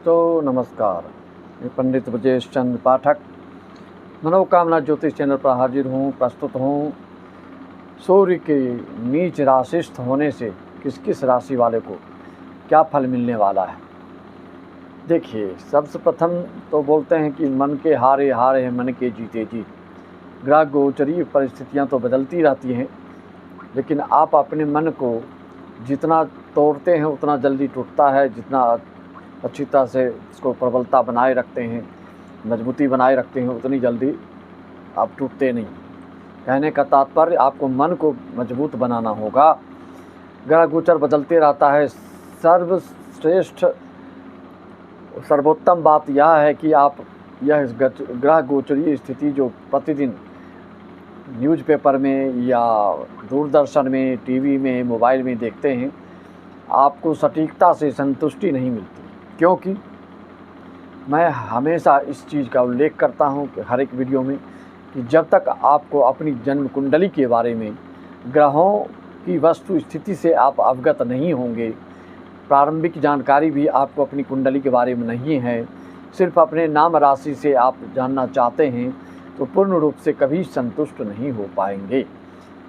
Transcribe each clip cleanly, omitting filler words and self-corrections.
तो नमस्कार, मैं पंडित ब्रजेश चंद्र पाठक मनोकामना ज्योतिष चैनल पर हाजिर हूँ। प्रस्तुत हूँ सूर्य के नीच राशिस्थ होने से किस किस राशि वाले को क्या फल मिलने वाला है। देखिए, सबसे प्रथम तो बोलते हैं कि मन के हारे हारे हैं, मन के जीते जीत। ग्रह गोचरीय परिस्थितियाँ तो बदलती रहती हैं, लेकिन आप अपने मन को जितना तोड़ते हैं उतना जल्दी टूटता है। जितना अच्छी तरह से इसको प्रबलता बनाए रखते हैं, मजबूती बनाए रखते हैं, उतनी जल्दी आप टूटते नहीं। कहने का तात्पर्य आपको मन को मजबूत बनाना होगा। ग्रह गोचर बदलते रहता है। सर्वश्रेष्ठ सर्वोत्तम बात यह है कि आप यह ग्रह गोचरीय स्थिति जो प्रतिदिन न्यूज़पेपर में या दूरदर्शन में, टीवी में, मोबाइल में देखते हैं, आपको सटीकता से संतुष्टि नहीं मिलती। क्योंकि मैं हमेशा इस चीज़ का उल्लेख करता हूं कि हर एक वीडियो में कि जब तक आपको अपनी जन्म कुंडली के बारे में, ग्रहों की वस्तु स्थिति से आप अवगत नहीं होंगे, प्रारंभिक जानकारी भी आपको अपनी कुंडली के बारे में नहीं है, सिर्फ अपने नाम राशि से आप जानना चाहते हैं, तो पूर्ण रूप से कभी संतुष्ट नहीं हो पाएंगे।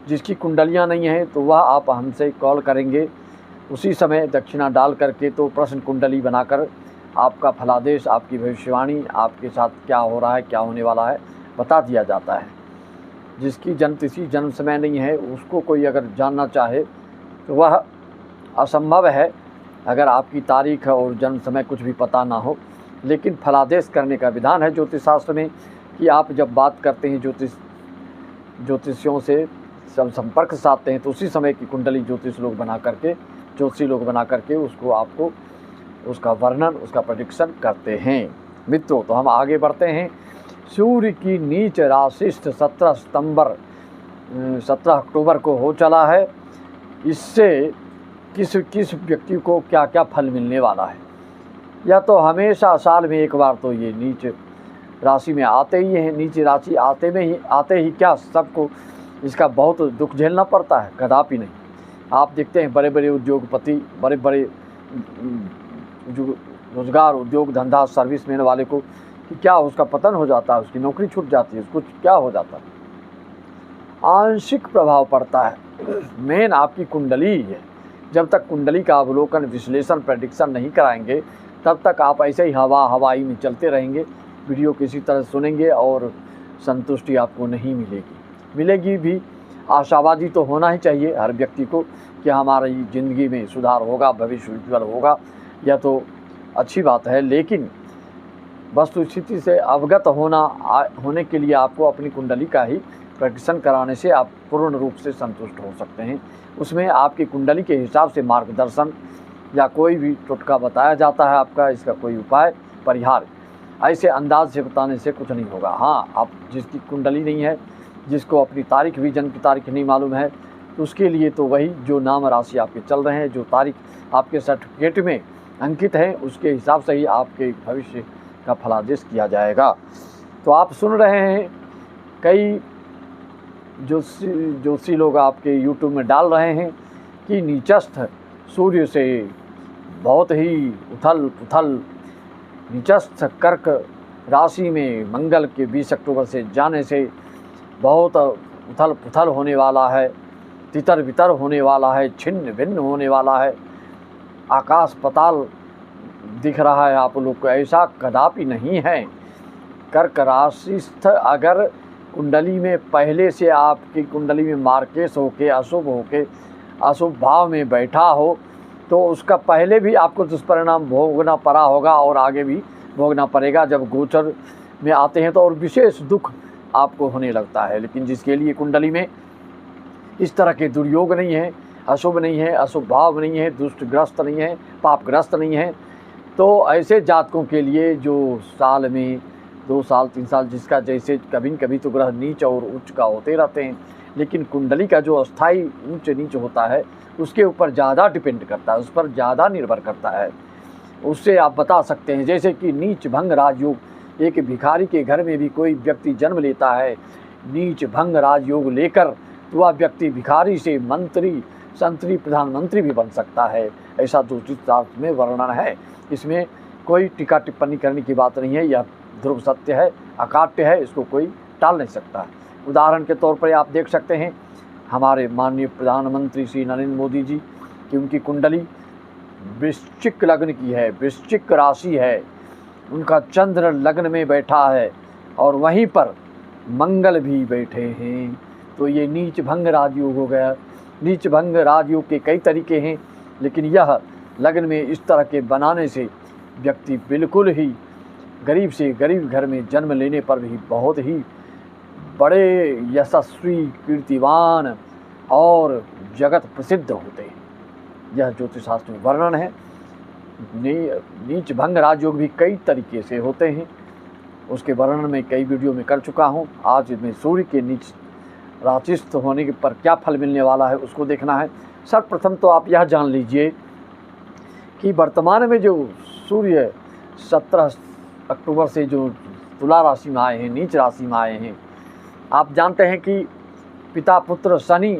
जिसकी कुंडलियां नहीं हैं तो वह आप हमसे कॉल करेंगे, उसी समय दक्षिणा डाल करके तो प्रश्न कुंडली बनाकर आपका फलादेश, आपकी भविष्यवाणी, आपके साथ क्या हो रहा है, क्या होने वाला है, बता दिया जाता है। जिसकी जन्मतिथि जन्म समय नहीं है, उसको कोई अगर जानना चाहे तो वह असंभव है अगर आपकी तारीख और जन्म समय कुछ भी पता ना हो। लेकिन फलादेश करने का विधान है ज्योतिष शास्त्र में कि आप जब बात करते हैं ज्योतिषियों से सब संपर्क साधते हैं, तो उसी समय की कुंडली ज्योतिषी लोग बना करके उसको आपको उसका वर्णन, उसका प्रेडिक्शन करते हैं। मित्रों, तो हम आगे बढ़ते हैं। सूर्य की नीच राशिस्थ 17 अक्टूबर को हो चला है। इससे किस व्यक्ति को क्या क्या फल मिलने वाला है। या तो हमेशा साल में एक बार तो ये नीच राशि में आते ही हैं। नीच राशि आते ही क्या सबको इसका बहुत दुख झेलना पड़ता है? कदापि नहीं। आप देखते हैं बड़े बड़े उद्योगपति, बड़े बड़े रोजगार, उद्योग धंधा, सर्विसमैन वाले को कि क्या उसका पतन हो जाता है, उसकी नौकरी छूट जाती है, उसको क्या हो जाता है? आंशिक प्रभाव पड़ता है। मेन आपकी कुंडली ही है। जब तक कुंडली का अवलोकन, विश्लेषण, प्रेडिक्शन नहीं कराएंगे, तब तक आप ऐसे ही हवाई में चलते रहेंगे। वीडियो किसी तरह सुनेंगे और संतुष्टि आपको नहीं मिलेगी भी। आशावादी तो होना ही चाहिए हर व्यक्ति को कि हमारी ज़िंदगी में सुधार होगा, भविष्य उज्ज्वल होगा, यह तो अच्छी बात है। लेकिन वस्तु स्थिति से अवगत होने के लिए आपको अपनी कुंडली का ही प्रेडिक्शन कराने से आप पूर्ण रूप से संतुष्ट हो सकते हैं। उसमें आपकी कुंडली के हिसाब से मार्गदर्शन या कोई भी टोटका बताया जाता है। आपका इसका कोई उपाय, परिहार ऐसे अंदाज से बताने से कुछ नहीं होगा। हाँ, आप जिसकी कुंडली नहीं है, जिसको अपनी तारीख भी, जन्म की तारीख नहीं मालूम है, तो उसके लिए तो वही जो नाम राशि आपके चल रहे हैं, जो तारीख आपके सर्टिफिकेट में अंकित है, उसके हिसाब से ही आपके भविष्य का फलादेश किया जाएगा। तो आप सुन रहे हैं कई ज्योतिषी लोग आपके यूट्यूब में डाल रहे हैं कि नीचस्थ सूर्य से बहुत ही उथल पुथल, नीचस्थ कर्क राशि में मंगल के 20 अक्टूबर से जाने से बहुत उथल पुथल होने वाला है, तितर बितर होने वाला है, छिन्न भिन्न होने वाला है, आकाश पताल दिख रहा है आप लोग को। ऐसा कदापि नहीं है। कर्क राशिस्थ अगर कुंडली में पहले से आपकी कुंडली में मार्केश होके, अशुभ भाव में बैठा हो, तो उसका पहले भी आपको दुष्परिणाम भोगना पड़ा होगा और आगे भी भोगना पड़ेगा। जब गोचर में आते हैं तो और विशेष दुख आपको होने लगता है। लेकिन जिसके लिए कुंडली में इस तरह के दुर्योग नहीं है, अशुभ नहीं है, अशुभ भाव नहीं है, दुष्टग्रस्त नहीं है, पापग्रस्त नहीं है, तो ऐसे जातकों के लिए जो साल में 2 साल 3 साल, जिसका जैसे कभी न कभी तो ग्रह नीच और उच्च का होते रहते हैं, लेकिन कुंडली का जो अस्थाई ऊंच नीच होता है उसके ऊपर ज़्यादा डिपेंड करता है, उस पर ज़्यादा निर्भर करता है। उससे आप बता सकते हैं, जैसे कि नीच भंग राजयोग, एक भिखारी के घर में भी कोई व्यक्ति जन्म लेता है नीच भंग राजयोग लेकर, तो वह व्यक्ति भिखारी से मंत्री, संतरी, प्रधानमंत्री भी बन सकता है। ऐसा ज्योतिष शास्त्र में वर्णन है। इसमें कोई टीका टिप्पणी करने की बात नहीं है, यह ध्रुव सत्य है, अकाट्य है, इसको कोई टाल नहीं सकता है। उदाहरण के तौर पर आप देख सकते हैं हमारे माननीय प्रधानमंत्री श्री नरेंद्र मोदी जी की उनकी कुंडली वृश्चिक लग्न की है, वृश्चिक राशि है, उनका चंद्र लग्न में बैठा है और वहीं पर मंगल भी बैठे हैं। तो ये नीच भंग राजयोग हो गया। नीच भंग राजयोग के कई तरीके हैं, लेकिन यह लग्न में इस तरह के बनाने से व्यक्ति बिल्कुल ही गरीब से गरीब घर में जन्म लेने पर भी बहुत ही बड़े यशस्वी, कीर्तिवान और जगत प्रसिद्ध होते हैं। यह ज्योतिष शास्त्र में वर्णन है। नीच भंग राजयोग भी कई तरीके से होते हैं, उसके वर्णन में कई वीडियो में कर चुका हूँ। आज में सूर्य के नीच राशिस्थ होने के पर क्या फल मिलने वाला है उसको देखना है। सर्वप्रथम तो आप यह जान लीजिए कि वर्तमान में जो सूर्य 17 अक्टूबर से जो तुला राशि में आए हैं, नीच राशि में आए हैं, आप जानते हैं कि पिता पुत्र शनि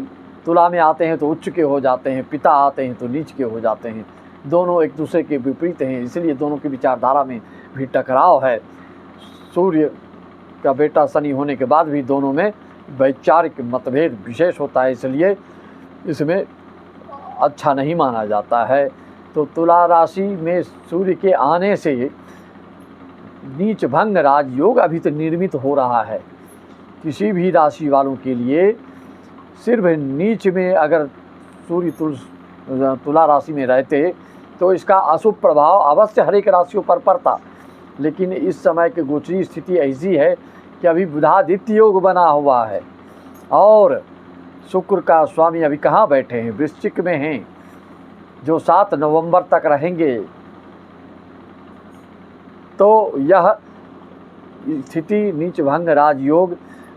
तुला में आते हैं तो उच्च के हो जाते हैं, पिता आते हैं तो नीच के हो जाते हैं। दोनों एक दूसरे के विपरीत हैं, इसलिए दोनों की विचारधारा में भी टकराव है। सूर्य का बेटा शनि होने के बाद भी दोनों में वैचारिक मतभेद विशेष होता है, इसलिए इसमें अच्छा नहीं माना जाता है। तो तुला राशि में सूर्य के आने से नीच भंग राजयोग अभी तो निर्मित हो रहा है। किसी भी राशि वालों के लिए सिर्फ नीच में अगर सूर्य तुला राशि में रहते तो इसका अशुभ प्रभाव अवश्य हर एक राशियों पर पड़ता, लेकिन इस समय की गोचरीय स्थिति ऐसी है कि अभी बुधादित्य योग बना हुआ है और शुक्र का स्वामी अभी कहाँ बैठे हैं, वृश्चिक में हैं, जो 7 नवंबर तक रहेंगे। तो यह स्थिति नीच भंग राजयोग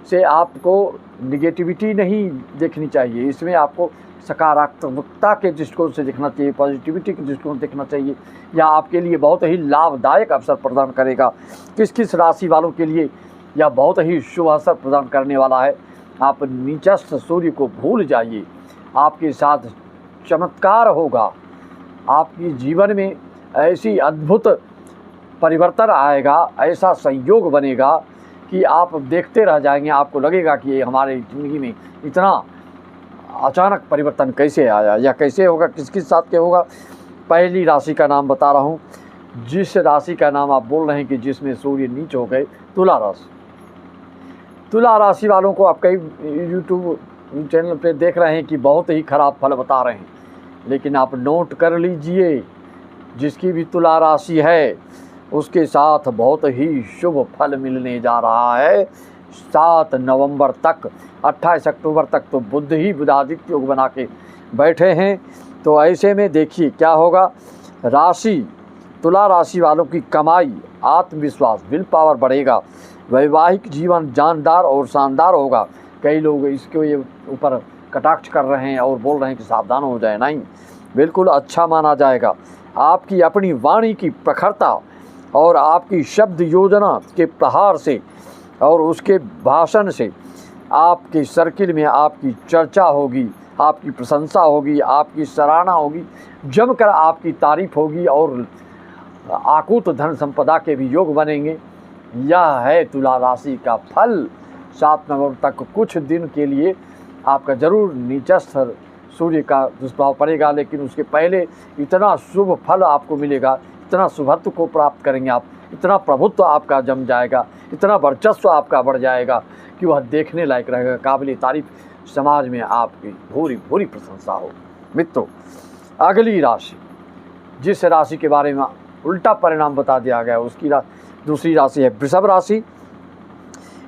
से आपको निगेटिविटी नहीं देखनी चाहिए, इसमें आपको सकारात्मकता के दृष्टिकोण से देखना चाहिए, पॉजिटिविटी के दृष्टिकोण से देखना चाहिए। यह आपके लिए बहुत ही लाभदायक अवसर प्रदान करेगा। किस किस राशि वालों के लिए यह बहुत ही शुभ अवसर प्रदान करने वाला है। आप नीचस्थ सूर्य को भूल जाइए, आपके साथ चमत्कार होगा, आपकी जीवन में ऐसी अद्भुत परिवर्तन आएगा, ऐसा संयोग बनेगा कि आप देखते रह जाएंगे। आपको लगेगा कि ये हमारी ज़िंदगी में इतना अचानक परिवर्तन कैसे आया या कैसे होगा, किस किस साथ के होगा। पहली राशि का नाम बता रहा हूँ, जिस राशि का नाम आप बोल रहे हैं कि जिसमें सूर्य नीच हो गए, तुला राशि। तुला राशि वालों को आप कई यूट्यूब चैनल पे देख रहे हैं कि बहुत ही खराब फल बता रहे हैं, लेकिन आप नोट कर लीजिए, जिसकी भी तुला राशि है उसके साथ बहुत ही शुभ फल मिलने जा रहा है। 7 नवंबर तक, 28 अक्टूबर तक तो बुध ही बुधादित्य योग बना के बैठे हैं। तो ऐसे में देखिए क्या होगा। राशि तुला राशि वालों की कमाई, आत्मविश्वास, विल पावर बढ़ेगा, वैवाहिक जीवन जानदार और शानदार होगा। कई लोग इसके ऊपर कटाक्ष कर रहे हैं और बोल रहे हैं कि सावधान हो जाए, नहीं, बिल्कुल अच्छा माना जाएगा। आपकी अपनी वाणी की प्रखरता और आपकी शब्द योजना के प्रहार से और उसके भाषण से आपके सर्किल में आपकी चर्चा होगी, आपकी प्रशंसा होगी, आपकी सराहना होगी, जमकर आपकी तारीफ होगी और आकूत धन संपदा के भी योग बनेंगे। यह है तुला राशि का फल। 7 नवंबर तक कुछ दिन के लिए आपका जरूर नीचस्थ सूर्य का दुष्प्रभाव पड़ेगा, लेकिन उसके पहले इतना शुभ फल आपको मिलेगा, इतना शुभत्व को प्राप्त करेंगे आप, इतना प्रभुत्व आपका जम जाएगा, इतना वर्चस्व आपका बढ़ जाएगा कि वह देखने लायक रहेगा, काबिल तारीफ, समाज में आपकी भूरी भूरी प्रशंसा हो। मित्रों, अगली राशि, जिस राशि के बारे में उल्टा परिणाम बता दिया गया, उसकी दूसरी राशि है वृषभ राशि।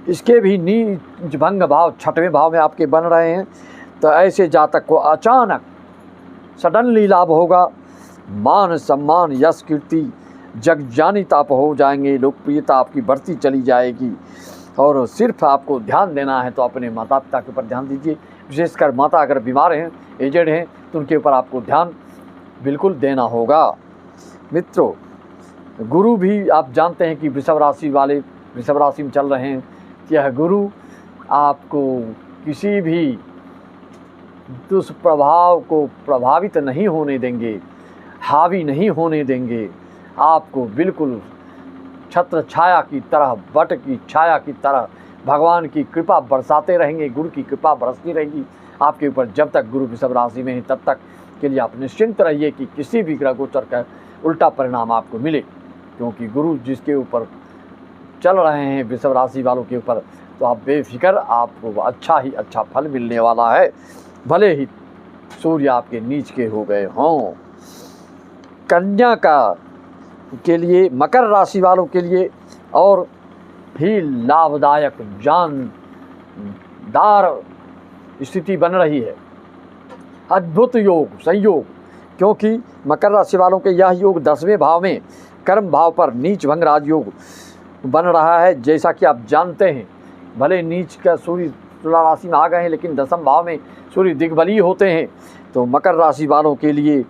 इसके भी नीच भंग भाव 6वें भाव में आपके बन रहे हैं। तो ऐसे जातक को अचानक सडनली लाभ होगा, मान सम्मान, यश, कीर्ति, जग जानित आप हो जाएंगे, लोकप्रियता आपकी बढ़ती चली जाएगी। और सिर्फ आपको ध्यान देना है तो अपने माता पिता के ऊपर ध्यान दीजिए, विशेषकर माता अगर बीमार हैं, एजेड हैं, तो उनके ऊपर आपको ध्यान बिल्कुल देना होगा। मित्रों, गुरु भी आप जानते हैं कि वृषभ राशि वाले वृषभ राशि में चल रहे हैं। यह गुरु आपको किसी भी दुष्प्रभाव को प्रभावित नहीं होने देंगे, हावी नहीं होने देंगे। आपको बिल्कुल छत्र छाया की तरह, वट की छाया की तरह भगवान की कृपा बरसाते रहेंगे, गुरु की कृपा बरसती रहेगी आपके ऊपर। जब तक गुरु वृषभ राशि में है तब तक के लिए आप निश्चिंत रहिए कि किसी भी ग्रह गोचर का उल्टा परिणाम आपको मिले, क्योंकि गुरु जिसके ऊपर चल रहे हैं वृषभ राशि वालों के ऊपर, तो आप बेफिक्र, आपको अच्छा ही अच्छा फल मिलने वाला है, भले ही सूर्य आपके नीच के हो गए हों। कन्या का के लिए, मकर राशि वालों के लिए और भी लाभदायक जानदार स्थिति बन रही है, अद्भुत योग संयोग, क्योंकि मकर राशि वालों के यह योग 10वें भाव में कर्म भाव पर नीच भंग राजयोग बन रहा है। जैसा कि आप जानते हैं, भले नीच का सूर्य तुला राशि में आ गए हैं, लेकिन 10वें भाव में सूर्य दिग्बलीय होते हैं। तो मकर राशि वालों के लिए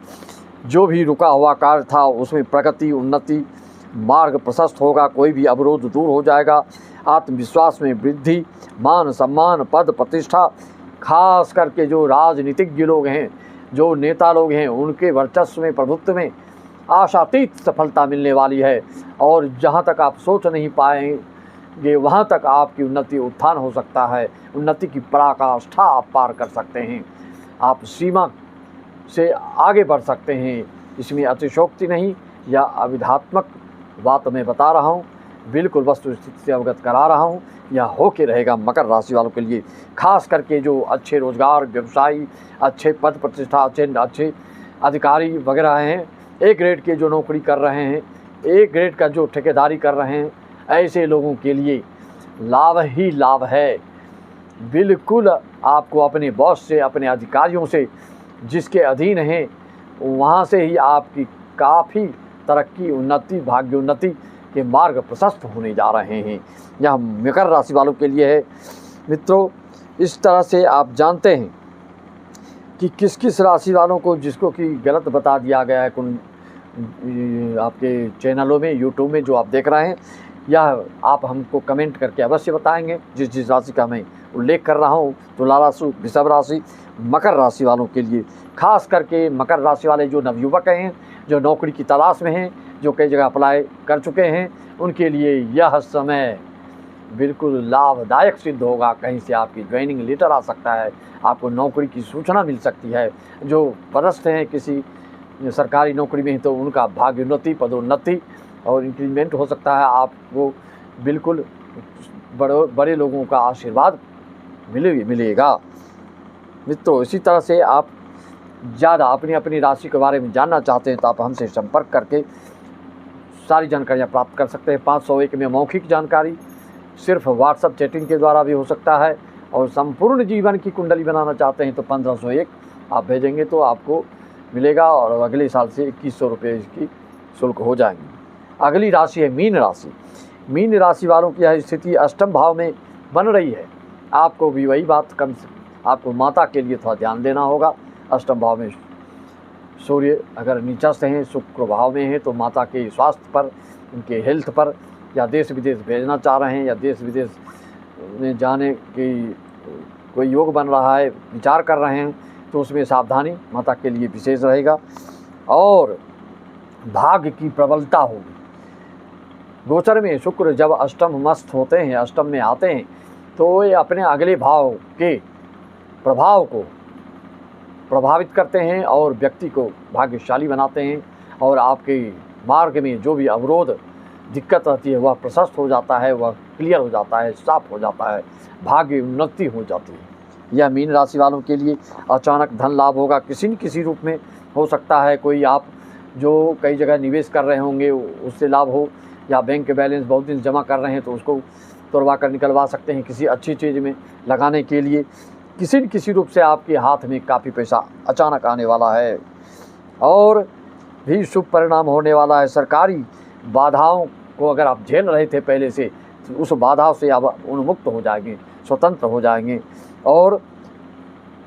जो भी रुका हुआ कार्य था उसमें प्रगति, उन्नति, मार्ग प्रशस्त होगा, कोई भी अवरोध दूर हो जाएगा, आत्मविश्वास में वृद्धि, मान सम्मान, पद प्रतिष्ठा, खास करके जो राजनीतिज्ञ लोग हैं, जो नेता लोग हैं, उनके वर्चस्व में, प्रभुत्व में आशातीत सफलता मिलने वाली है। और जहाँ तक आप सोच नहीं पाएंगे वहाँ तक आपकी उन्नति, उत्थान हो सकता है। उन्नति की पराकाष्ठा आप पार कर सकते हैं, आप सीमा से आगे बढ़ सकते हैं। इसमें अतिशोक्ति नहीं या अविधात्मक बात मैं बता रहा हूँ, बिल्कुल वस्तु स्थिति से अवगत करा रहा हूँ। यह हो के रहेगा मकर राशि वालों के लिए, खास करके जो अच्छे रोजगार, व्यवसायी, अच्छे पद प्रतिष्ठा, अच्छे अधिकारी वगैरह हैं, ए ग्रेड के जो नौकरी कर रहे हैं, ए ग्रेड का जो ठेकेदारी कर रहे हैं, ऐसे लोगों के लिए लाभ ही लाभ है। बिल्कुल आपको अपने बॉस से, अपने अधिकारियों से, जिसके अधीन हैं, वहाँ से ही आपकी काफ़ी तरक्की, उन्नति, भाग्योन्नति के मार्ग प्रशस्त होने जा रहे हैं। यह मकर राशि वालों के लिए है। मित्रों, इस तरह से आप जानते हैं कि किस किस राशि वालों को, जिसको कि गलत बता दिया गया है आपके चैनलों में, यूट्यूब में जो आप देख रहे हैं, यह आप हमको कमेंट करके अवश्य बताएंगे। जिस जिस राशि का मैं उल्लेख कर रहा हूँ, तुला राशि, वृषभ राशि, मकर राशि वालों के लिए, खास करके मकर राशि वाले जो नवयुवक हैं, जो नौकरी की तलाश में हैं, जो कई जगह अप्लाई कर चुके हैं, उनके लिए यह समय बिल्कुल लाभदायक सिद्ध होगा। कहीं से आपकी ज्वाइनिंग लेटर आ सकता है, आपको नौकरी की सूचना मिल सकती है। जो पदस्थ हैं किसी सरकारी नौकरी में, तो उनका भाग्योन्नति, पदोन्नति और इंक्रीमेंट हो सकता है। आपको बिल्कुल बड़े लोगों का आशीर्वाद मिलेगा। मित्रों, इसी तरह से आप ज़्यादा अपनी राशि के बारे में जानना चाहते हैं तो आप हमसे संपर्क करके सारी जानकारियाँ प्राप्त कर सकते हैं। 501 में मौखिक जानकारी सिर्फ व्हाट्सएप चैटिंग के द्वारा भी हो सकता है, और संपूर्ण जीवन की कुंडली बनाना चाहते हैं तो 1501 आप भेजेंगे तो आपको मिलेगा, और अगले साल से 2100 रुपये इसकी शुल्क हो जाएंगे। अगली राशि है मीन राशि। मीन राशि वालों की यह स्थिति अष्टम भाव में बन रही है। आपको भी वही बात, आपको माता के लिए थोड़ा ध्यान देना होगा। अष्टम भाव में सूर्य अगर नीचस्थ हैं, शुक्र भाव में है, तो माता के स्वास्थ्य पर, उनके हेल्थ पर, या देश विदेश भेजना चाह रहे हैं, या देश विदेश में जाने की कोई योग बन रहा है, विचार कर रहे हैं, तो उसमें सावधानी माता के लिए विशेष रहेगा। और भाग्य की प्रबलता होगी। गोचर में शुक्र जब अष्टम मस्त होते हैं, अष्टम में आते हैं, तो ये अपने अगले भाव के प्रभाव को प्रभावित करते हैं और व्यक्ति को भाग्यशाली बनाते हैं। और आपके मार्ग में जो भी अवरोध, दिक्कत रहती है, वह प्रशस्त हो जाता है, वह क्लियर हो जाता है, साफ हो जाता है, भाग्य उन्नति हो जाती है। यह मीन राशि वालों के लिए अचानक धन लाभ होगा, किसी न किसी रूप में हो सकता है। कोई आप जो कई जगह निवेश कर रहे होंगे उससे लाभ हो, या बैंक के बैलेंस बहुत दिन जमा कर रहे हैं तो उसको तोड़वा कर निकलवा सकते हैं किसी अच्छी चीज़ में लगाने के लिए। किसी न किसी रूप से आपके हाथ में काफ़ी पैसा अचानक आने वाला है, और भी शुभ परिणाम होने वाला है। सरकारी बाधाओं को अगर आप झेल रहे थे पहले से, तो उस बाधाओं से आप उन्मुक्त हो जाएंगे, स्वतंत्र हो जाएंगे और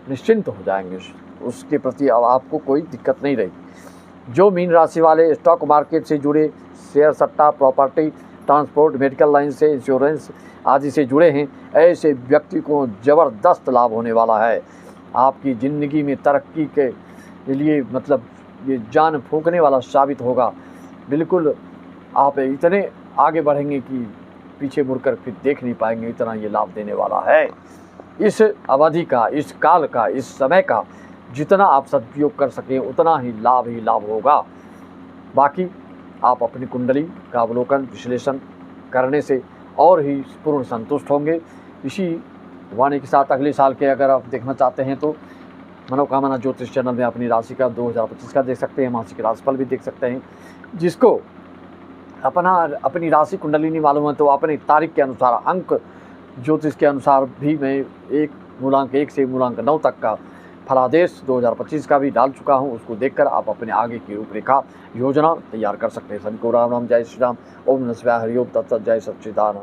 निश्चिंत हो जाएंगे। उसके प्रति अब आपको कोई दिक्कत नहीं रहेगी। जो मीन राशि वाले स्टॉक मार्केट से जुड़े, शेयर सट्टा, प्रॉपर्टी, ट्रांसपोर्ट, मेडिकल लाइन से, इंश्योरेंस आदि से जुड़े हैं, ऐसे व्यक्ति को ज़बरदस्त लाभ होने वाला है। आपकी ज़िंदगी में तरक्की के लिए मतलब ये जान फूंकने वाला साबित होगा। बिल्कुल आप इतने आगे बढ़ेंगे कि पीछे मुड़कर फिर देख नहीं पाएंगे, इतना ये लाभ देने वाला है। इस अवधि का, इस काल का, इस समय का जितना आप सदुपयोग कर सकें उतना ही लाभ होगा। बाकी आप अपनी कुंडली का अवलोकन विश्लेषण करने से और ही पूर्ण संतुष्ट होंगे। इसी वाणी के साथ अगले साल के अगर आप देखना चाहते हैं तो मनोकामना ज्योतिष चैनल में अपनी राशि का 2025 का देख सकते हैं, मासिक राशिफल भी देख सकते हैं। जिसको अपनी राशि कुंडली नहीं मालूम है तो अपनी तारीख के अनुसार, अंक ज्योतिष के अनुसार भी मैं 1 से मूलांक 9 तक का फलादेश 2025 का भी डाल चुका हूं। उसको देखकर आप अपने आगे की रूपरेखा योजना तैयार कर सकते हैं। सभी को राम राम, जय श्री राम, ओम नमः शिवाय, हरि ओम तत्सत, जय सच्चिदानंद।